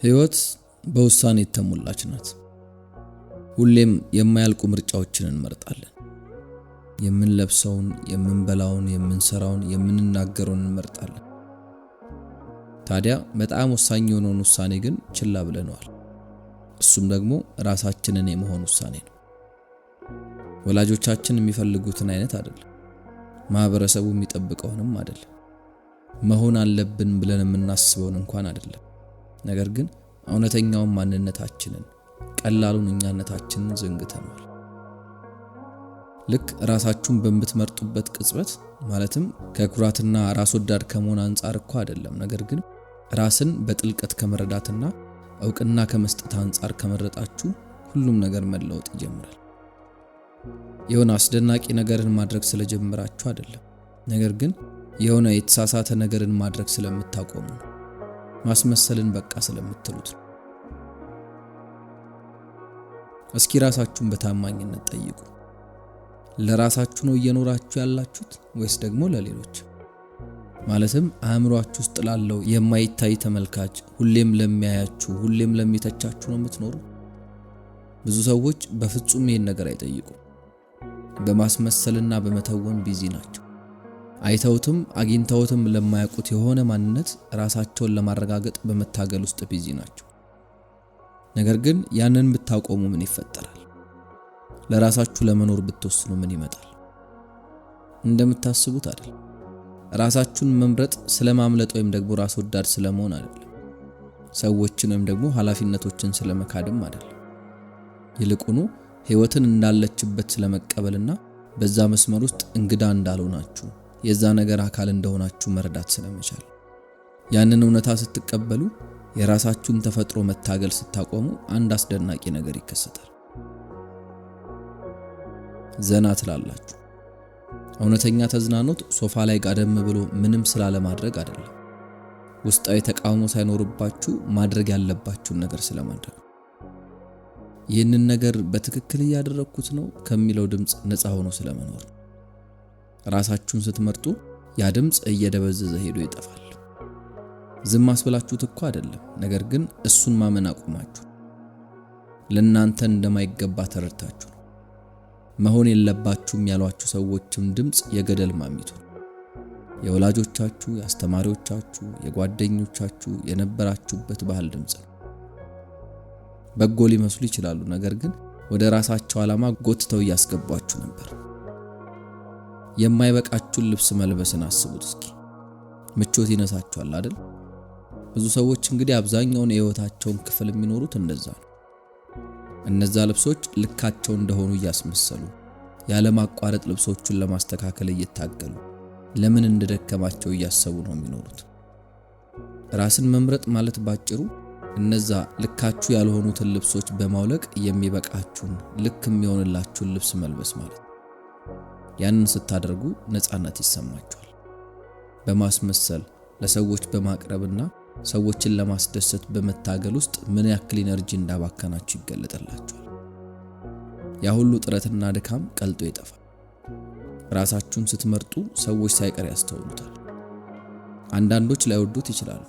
ህይወት በውሳኔ የተሞላች ናት። ሁሌም የማያልቁ ምርጫዎችን እንመርጣለን። የምንለብሰውን፣ የምንበላውን፣ የምንሰራውን፣ የምንናገረውን እንመርጣለን። ታዲያ በጣም ወሳኝ የሆነውን ውሳኔ ግን ችላ ብለነዋል። እሱም ደግሞ ራሳችንን የመሆን ውሳኔ ነው። ወላጆቻችን የሚፈልጉትን አይነት አይደለም። ማህበረሰቡ የሚጠብቀውንም አይደለም። መሆን አለብን ብለን የምናስበውን እንኳን አይደለም። ነገር ግን እውነተኛውን ማንነታችንን፣ ቀላሉን እኛነታችንን ዘንግተናል። ልክ ራሳችሁን በምትመርጡበት ቅጽበት ማለትም ከኩራትና ራስ ወዳድ ከመሆን አንፃር እኮ አይደለም፣ ነገር ግን ራስን በጥልቀት ከመረዳትና እውቅና ከመስጠት አንፃር ከመረጣችሁ ሁሉም ነገር መለወጥ ይጀምራል። የሆነ አስደናቂ ነገርን ማድረግ ስለጀመራችሁ አይደለም፣ ነገር ግን የሆነ የተሳሳተ ነገርን ማድረግ ስለምታቆሙ ነው። ማስመሰልን በቃ ስለምትሉት ነው። እስኪ ራሳችሁን በታማኝነት ጠይቁ። ለራሳችሁ ነው እየኖራችሁ ያላችሁት ወይስ ደግሞ ለሌሎች? ማለትም አእምሯችሁ ውስጥ ላለው የማይታይ ተመልካች፣ ሁሌም ለሚያያችሁ፣ ሁሌም ለሚተቻችሁ ነው የምትኖሩ? ብዙ ሰዎች በፍጹም ይሄን ነገር አይጠይቁም። በማስመሰልና በመተወን ቢዚ ናቸው። አይተውትም አግኝተውትም ለማያውቁት የሆነ ማንነት ራሳቸውን ለማረጋገጥ በመታገል ውስጥ ቢዚ ናቸው። ነገር ግን ያንን ብታቆሙ ምን ይፈጠራል? ለራሳችሁ ለመኖር ብትወስኑ ምን ይመጣል? እንደምታስቡት አይደለም። ራሳችሁን መምረጥ ስለማምለጥ ወይም ደግሞ ራስ ወዳድ ስለመሆን አይደለም። ሰዎችን ወይም ደግሞ ኃላፊነቶችን ስለመካድም አይደለም። ይልቁኑ ህይወትን እንዳለችበት ስለመቀበልና በዛ መስመር ውስጥ እንግዳ እንዳልሆናችሁ፣ የዛ ነገር አካል እንደሆናችሁ መረዳት ስለመቻል። ያንን እውነታ ስትቀበሉ የራሳችሁን ተፈጥሮ መታገል ስታቆሙ አንድ አስደናቂ ነገር ይከሰታል። ዘና ትላላችሁ። እውነተኛ ተዝናኖት ሶፋ ላይ ጋደም ብሎ ምንም ስላለማድረግ አይደለም። ውስጣዊ ተቃውሞ ሳይኖርባችሁ ማድረግ ያለባችሁን ነገር ስለማድረግ። ይህንን ነገር በትክክል እያደረኩት ነው ከሚለው ድምጽ ነፃ ሆኖ ስለመኖር። ራሳችሁን ስትመርጡ ያ ድምጽ እየደበዘዘ ሄዶ ይጠፋል። ዝም አስብላችሁት እኮ አይደለም፣ ነገር ግን እሱን ማመን አቁማችሁ ለእናንተ እንደማይገባ ተረድታችሁ ነው። መሆን የለባችሁም ያሏችሁ ሰዎችም ድምጽ የገደል ማሚቱ፣ የወላጆቻችሁ፣ የአስተማሪዎቻችሁ፣ የጓደኞቻችሁ የነበራችሁበት ባህል ድምጽ ነው። በጎ ሊመስሉ ይችላሉ፣ ነገር ግን ወደ ራሳቸው ዓላማ ጎትተው እያስገቧችሁ ነበር። የማይበቃችሁን ልብስ መልበስን አስቡት እስኪ። ምቾት ይነሳችኋል አይደል? ብዙ ሰዎች እንግዲህ አብዛኛውን የህይወታቸውን ክፍል የሚኖሩት እንደዛ ነው። እነዛ ልብሶች ልካቸው እንደሆኑ እያስመሰሉ ያለማቋረጥ ልብሶቹን ለማስተካከል እየታገሉ ለምን እንደደከማቸው እያሰቡ ነው የሚኖሩት። ራስን መምረጥ ማለት ባጭሩ እነዛ ልካችሁ ያልሆኑትን ልብሶች በማውለቅ የሚበቃችሁን ልክ የሚሆንላችሁን ልብስ መልበስ ማለት ነው። ያንን ስታደርጉ ነፃነት ይሰማችኋል። በማስመሰል ለሰዎች በማቅረብና ሰዎችን ለማስደሰት በመታገል ውስጥ ምን ያክል ኢነርጂ እንዳባከናችሁ ይገለጥላችኋል። ያ ሁሉ ጥረትና ድካም ቀልጦ ይጠፋል። ራሳችሁን ስትመርጡ ሰዎች ሳይቀር ያስተውሉታል። አንዳንዶች ላይወዱት ይችላሉ።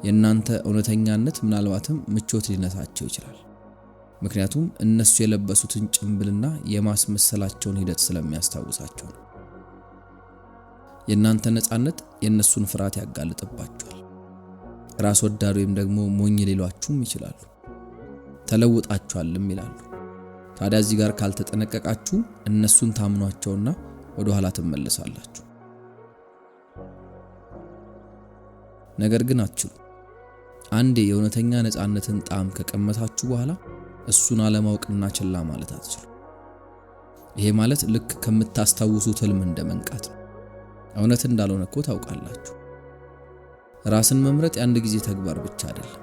የእናንተ እውነተኛነት ምናልባትም ምቾት ሊነሳቸው ይችላል። ምክንያቱም እነሱ የለበሱትን ጭምብልና የማስመሰላቸውን ሂደት ስለሚያስታውሳቸው ነው። የእናንተ ነፃነት የእነሱን ፍርሃት ያጋልጥባቸዋል። ራስ ወዳድ ወይም ደግሞ ሞኝ ሊሏችሁም ይችላሉ። ተለውጣችኋልም ይላሉ። ታዲያ እዚህ ጋር ካልተጠነቀቃችሁ እነሱን ታምኗቸውና ወደ ኋላ ትመለሳላችሁ። ነገር ግን አትችሉ። አንዴ የእውነተኛ ነፃነትን ጣዕም ከቀመሳችሁ በኋላ እሱን አለማወቅና ችላ ማለት አትችሉ። ይሄ ማለት ልክ ከምታስታውሱት ህልም እንደመንቃት ነው። እውነት እንዳልሆነ እኮ ታውቃላችሁ። ራስን መምረጥ የአንድ ጊዜ ተግባር ብቻ አይደለም፣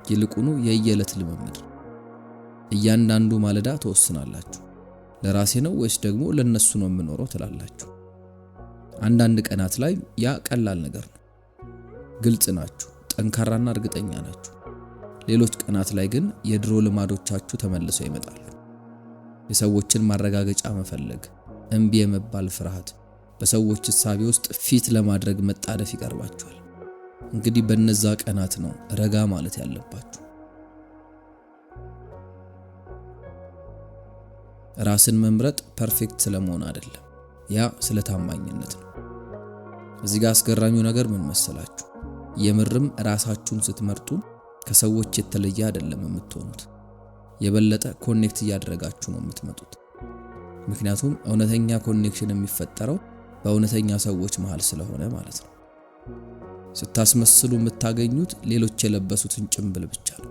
ይልቁኑ የየዕለት ልምምድ። እያንዳንዱ ማለዳ ተወስናላችሁ። ለራሴ ነው ወይስ ደግሞ ለነሱ ነው የምኖረው ትላላችሁ። አንዳንድ ቀናት ላይ ያ ቀላል ነገር ነው። ግልጽ ናችሁ፣ ጠንካራና እርግጠኛ ናችሁ። ሌሎች ቀናት ላይ ግን የድሮ ልማዶቻችሁ ተመልሰው ይመጣሉ። የሰዎችን ማረጋገጫ መፈለግ፣ እንቢ የመባል ፍርሃት፣ በሰዎች እሳቤ ውስጥ ፊት ለማድረግ መጣደፍ ይቀርባችኋል። እንግዲህ በነዛ ቀናት ነው ረጋ ማለት ያለባችሁ። ራስን መምረጥ ፐርፌክት ስለመሆን አይደለም፣ ያ ስለታማኝነት ነው። እዚህ ጋር አስገራሚው ነገር ምን መሰላችሁ? የምርም ራሳችሁን ስትመርጡ ከሰዎች የተለየ አይደለም የምትሆኑት። የበለጠ ኮኔክት እያደረጋችሁ ነው የምትመጡት። ምክንያቱም እውነተኛ ኮኔክሽን የሚፈጠረው በእውነተኛ ሰዎች መሃል ስለሆነ ማለት ነው። ስታስመስሉ የምታገኙት ሌሎች የለበሱትን ጭንብል ብቻ ነው።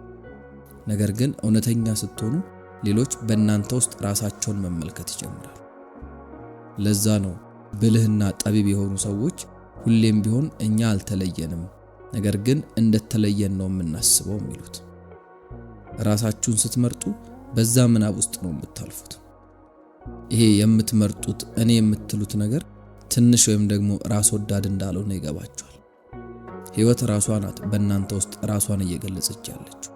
ነገር ግን እውነተኛ ስትሆኑ ሌሎች በእናንተ ውስጥ ራሳቸውን መመልከት ይጀምራሉ። ለዛ ነው ብልህና ጠቢብ የሆኑ ሰዎች ሁሌም ቢሆን እኛ አልተለየንም፣ ነገር ግን እንደተለየን ነው የምናስበው የሚሉት። ራሳችሁን ስትመርጡ በዛ ምናብ ውስጥ ነው የምታልፉት። ይሄ የምትመርጡት እኔ የምትሉት ነገር ትንሽ ወይም ደግሞ ራስ ወዳድ እንዳልሆነ ይገባችኋል። ሕይወት ራሷ ናት በእናንተ ውስጥ ራሷን እየገለጸች ያለችው።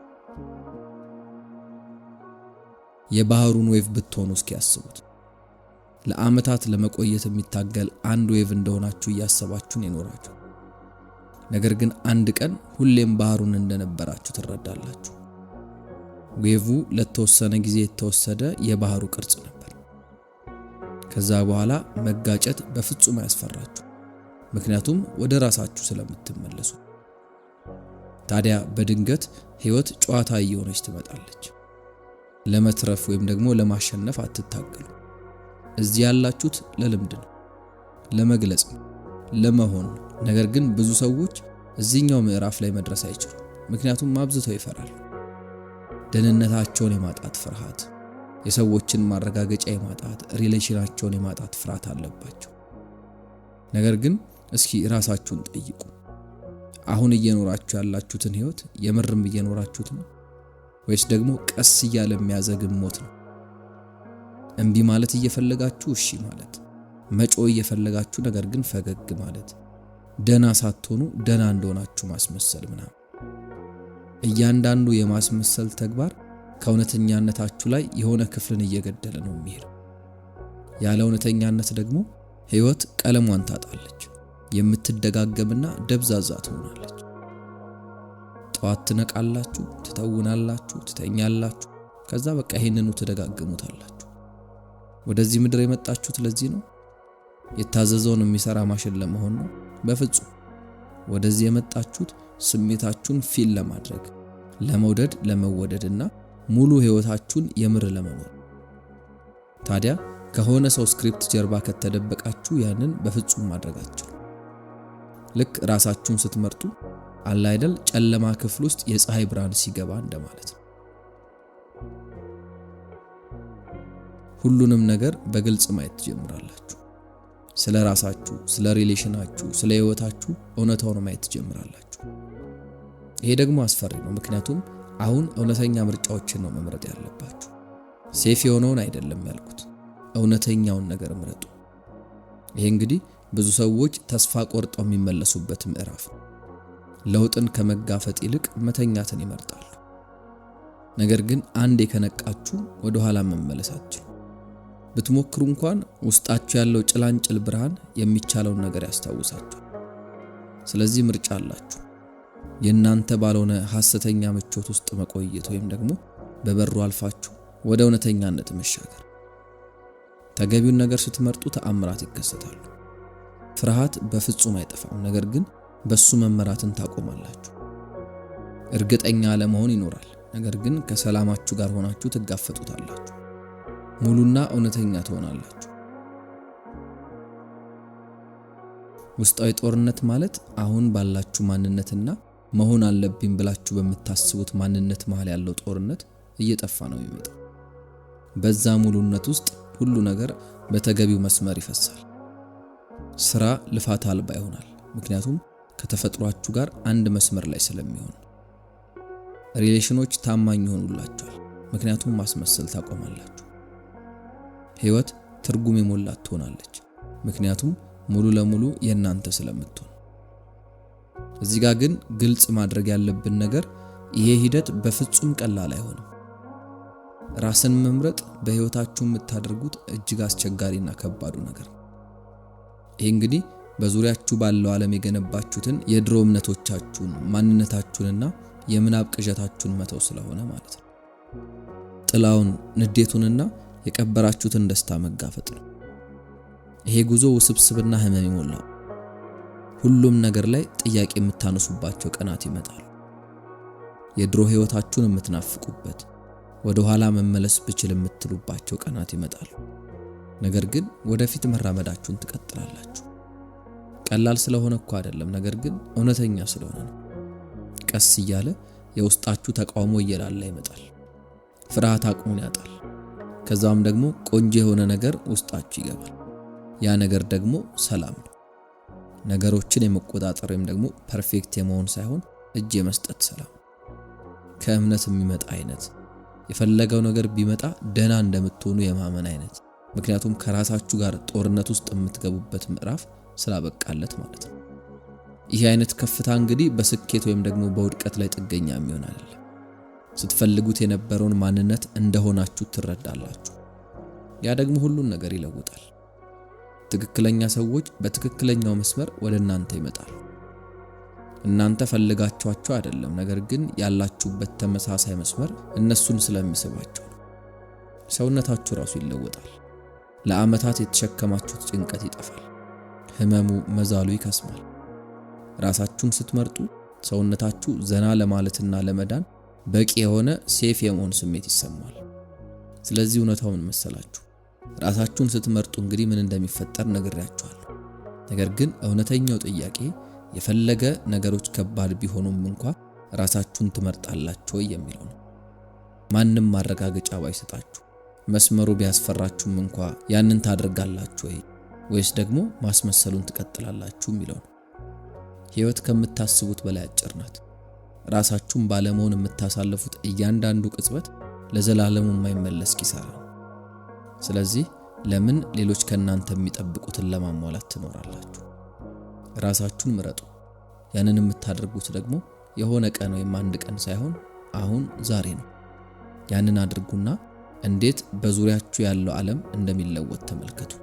የባህሩን ዌቭ ብትሆኑ እስኪ ያስቡት። ለዓመታት ለመቆየት የሚታገል አንድ ዌቭ እንደሆናችሁ እያሰባችሁን ይኖራችሁ። ነገር ግን አንድ ቀን ሁሌም ባህሩን እንደነበራችሁ ትረዳላችሁ። ዌቭ ለተወሰነ ጊዜ የተወሰደ የባህሩ ቅርጽ ነበር። ከዛ በኋላ መጋጨት በፍጹም አያስፈራችሁ፣ ምክንያቱም ወደ ራሳችሁ ስለምትመለሱ። ታዲያ በድንገት ሕይወት ጨዋታ እየሆነች ትመጣለች። ለመትረፍ ወይም ደግሞ ለማሸነፍ አትታገሉ። እዚህ ያላችሁት ለልምድ ነው፣ ለመግለጽ ነው፣ ለመሆን ነው። ነገር ግን ብዙ ሰዎች እዚህኛው ምዕራፍ ላይ መድረስ አይችሉም፣ ምክንያቱም አብዝተው ይፈራሉ። ደህንነታቸውን የማጣት ፍርሃት፣ የሰዎችን ማረጋገጫ የማጣት፣ ሪሌሽናቸውን የማጣት ፍርሃት አለባቸው። ነገር ግን እስኪ ራሳችሁን ጠይቁ። አሁን እየኖራችሁ ያላችሁትን ሕይወት የምርም እየኖራችሁት ነው ወይስ ደግሞ ቀስ እያለ የሚያዘግም ሞት ነው? እምቢ ማለት እየፈለጋችሁ እሺ ማለት፣ መጮህ እየፈለጋችሁ ነገር ግን ፈገግ ማለት፣ ደና ሳትሆኑ ደና እንደሆናችሁ ማስመሰል ምናምን። እያንዳንዱ የማስመሰል ተግባር ከእውነተኛነታችሁ ላይ የሆነ ክፍልን እየገደለ ነው የሚሄደው። ያለ እውነተኛነት ደግሞ ሕይወት ቀለሟን ታጣለች፣ የምትደጋገምና ደብዛዛ ትሆናለች። ጠዋት ትነቃላችሁ፣ ትተውናላችሁ፣ ትተኛላችሁ፣ ከዛ በቃ ይሄንኑ ትደጋግሙታላችሁ። ወደዚህ ምድር የመጣችሁት ለዚህ ነው? የታዘዘውን የሚሰራ ማሽን ለመሆን ነው? በፍጹም። ወደዚህ የመጣችሁት ስሜታችሁን ፊል ለማድረግ፣ ለመውደድ፣ ለመወደድና ሙሉ ሕይወታችሁን የምር ለመኖር። ታዲያ ከሆነ ሰው ስክሪፕት ጀርባ ከተደበቃችሁ ያንን በፍጹም ማድረጋችሁ። ልክ ራሳችሁን ስትመርጡ አለ አይደል ጨለማ ክፍል ውስጥ የፀሐይ ብርሃን ሲገባ እንደማለት ነው። ሁሉንም ነገር በግልጽ ማየት ትጀምራላችሁ። ስለ ራሳችሁ፣ ስለ ሪሌሽናችሁ፣ ስለ ሕይወታችሁ እውነታውን ማየት ትጀምራላችሁ። ይሄ ደግሞ አስፈሪ ነው፣ ምክንያቱም አሁን እውነተኛ ምርጫዎችን ነው መምረጥ ያለባችሁ። ሴፍ የሆነውን አይደለም ያልኩት፣ እውነተኛውን ነገር ምረጡ። ይሄ እንግዲህ ብዙ ሰዎች ተስፋ ቆርጠው የሚመለሱበት ምዕራፍ ነው። ለውጥን ከመጋፈጥ ይልቅ መተኛትን ይመርጣሉ። ነገር ግን አንዴ ከነቃችሁ ወደ ኋላ መመለሳችሁ ብትሞክሩ እንኳን ውስጣችሁ ያለው ጭላንጭል ብርሃን የሚቻለውን ነገር ያስታውሳችሁ። ስለዚህ ምርጫ አላችሁ። የእናንተ ባልሆነ ሐሰተኛ ምቾት ውስጥ መቆየት ወይም ደግሞ በበሩ አልፋችሁ ወደ እውነተኛነት መሻገር። ተገቢውን ነገር ስትመርጡ ተአምራት ይከሰታሉ። ፍርሃት በፍጹም አይጠፋም፣ ነገር ግን በሱ መመራትን ታቆማላችሁ። እርግጠኛ ለመሆን ይኖራል፣ ነገር ግን ከሰላማችሁ ጋር ሆናችሁ ትጋፈጡታላችሁ። ሙሉና እውነተኛ ትሆናላችሁ። ውስጣዊ ጦርነት ማለት አሁን ባላችሁ ማንነትና መሆን አለብኝ ብላችሁ በምታስቡት ማንነት መሃል ያለው ጦርነት እየጠፋ ነው የሚመጣው። በዛ ሙሉነት ውስጥ ሁሉ ነገር በተገቢው መስመር ይፈሳል። ስራ ልፋት አልባ ይሆናል፣ ምክንያቱም ከተፈጥሯችሁ ጋር አንድ መስመር ላይ ስለሚሆን። ሪሌሽኖች ታማኝ ይሆኑላችኋል፣ ምክንያቱም ማስመሰል ታቆማላችሁ። ሕይወት ትርጉም የሞላት ትሆናለች፣ ምክንያቱም ሙሉ ለሙሉ የእናንተ ስለምትሆን። እዚህ ጋር ግን ግልጽ ማድረግ ያለብን ነገር ይሄ ሂደት በፍጹም ቀላል አይሆንም። ራስን መምረጥ በሕይወታችሁ የምታደርጉት እጅግ አስቸጋሪና ከባዱ ነገር ነው። ይሄ እንግዲህ በዙሪያችሁ ባለው ዓለም የገነባችሁትን የድሮ እምነቶቻችሁን፣ ማንነታችሁንና የምናብ ቅዠታችሁን መተው ስለሆነ ማለት ነው። ጥላውን፣ ንዴቱንና የቀበራችሁትን ደስታ መጋፈጥ ነው። ይሄ ጉዞ ውስብስብና ህመም ይሞላው። ሁሉም ነገር ላይ ጥያቄ የምታነሱባቸው ቀናት ይመጣሉ። የድሮ ህይወታችሁን የምትናፍቁበት፣ ወደ ኋላ መመለስ ብችል የምትሉባቸው ቀናት ይመጣሉ። ነገር ግን ወደፊት መራመዳችሁን ትቀጥላላችሁ። ቀላል ስለሆነ እኮ አይደለም፣ ነገር ግን እውነተኛ ስለሆነ ነው። ቀስ እያለ የውስጣችሁ ተቃውሞ እየላላ ይመጣል። ፍርሃት አቅሙን ያጣል። ከዛም ደግሞ ቆንጆ የሆነ ነገር ውስጣችሁ ይገባል። ያ ነገር ደግሞ ሰላም ነው። ነገሮችን የመቆጣጠር ወይም ደግሞ ፐርፌክት የመሆን ሳይሆን እጅ የመስጠት ሰላም። ከእምነት የሚመጣ አይነት፣ የፈለገው ነገር ቢመጣ ደህና እንደምትሆኑ የማመን አይነት። ምክንያቱም ከራሳችሁ ጋር ጦርነት ውስጥ የምትገቡበት ምዕራፍ ስላበቃለት ማለት ነው። ይህ አይነት ከፍታ እንግዲህ በስኬት ወይም ደግሞ በውድቀት ላይ ጥገኛ የሚሆን አይደለም። ስትፈልጉት የነበረውን ማንነት እንደሆናችሁ ትረዳላችሁ። ያ ደግሞ ሁሉን ነገር ይለውጣል። ትክክለኛ ሰዎች በትክክለኛው መስመር ወደ እናንተ ይመጣሉ። እናንተ ፈልጋችኋቸው አይደለም፣ ነገር ግን ያላችሁበት ተመሳሳይ መስመር እነሱን ስለሚስባቸው ነው። ሰውነታችሁ ራሱ ይለወጣል። ለዓመታት የተሸከማችሁት ጭንቀት ይጠፋል። ህመሙ፣ መዛሉ ይከስማል። ራሳችሁን ስትመርጡ ሰውነታችሁ ዘና ለማለትና ለመዳን በቂ የሆነ ሴፍ የመሆን ስሜት ይሰማል። ስለዚህ እውነታው ምን መሰላችሁ? ራሳችሁን ስትመርጡ እንግዲህ ምን እንደሚፈጠር ነግሬያችኋለሁ። ነገር ግን እውነተኛው ጥያቄ የፈለገ ነገሮች ከባድ ቢሆኑም እንኳን ራሳችሁን ትመርጣላችሁ የሚለው ነው። ማንም ማረጋገጫ ባይሰጣችሁ፣ መስመሩ ቢያስፈራችሁም እንኳን ያንን ታደርጋላችሁ ወይስ ደግሞ ማስመሰሉን ትቀጥላላችሁ የሚለው ነው። ህይወት ከምታስቡት በላይ አጭር ናት። ራሳችሁን ባለመሆን የምታሳልፉት እያንዳንዱ ቅጽበት ለዘላለሙ የማይመለስ ኪሳራ ነው። ስለዚህ ለምን ሌሎች ከናንተ የሚጠብቁትን ለማሟላት ትኖራላችሁ? ራሳችሁን ምረጡ። ያንን የምታደርጉት ደግሞ የሆነ ቀን ወይም አንድ ቀን ሳይሆን አሁን ዛሬ ነው። ያንን አድርጉና እንዴት በዙሪያችሁ ያለው ዓለም እንደሚለወጥ ተመልከቱ።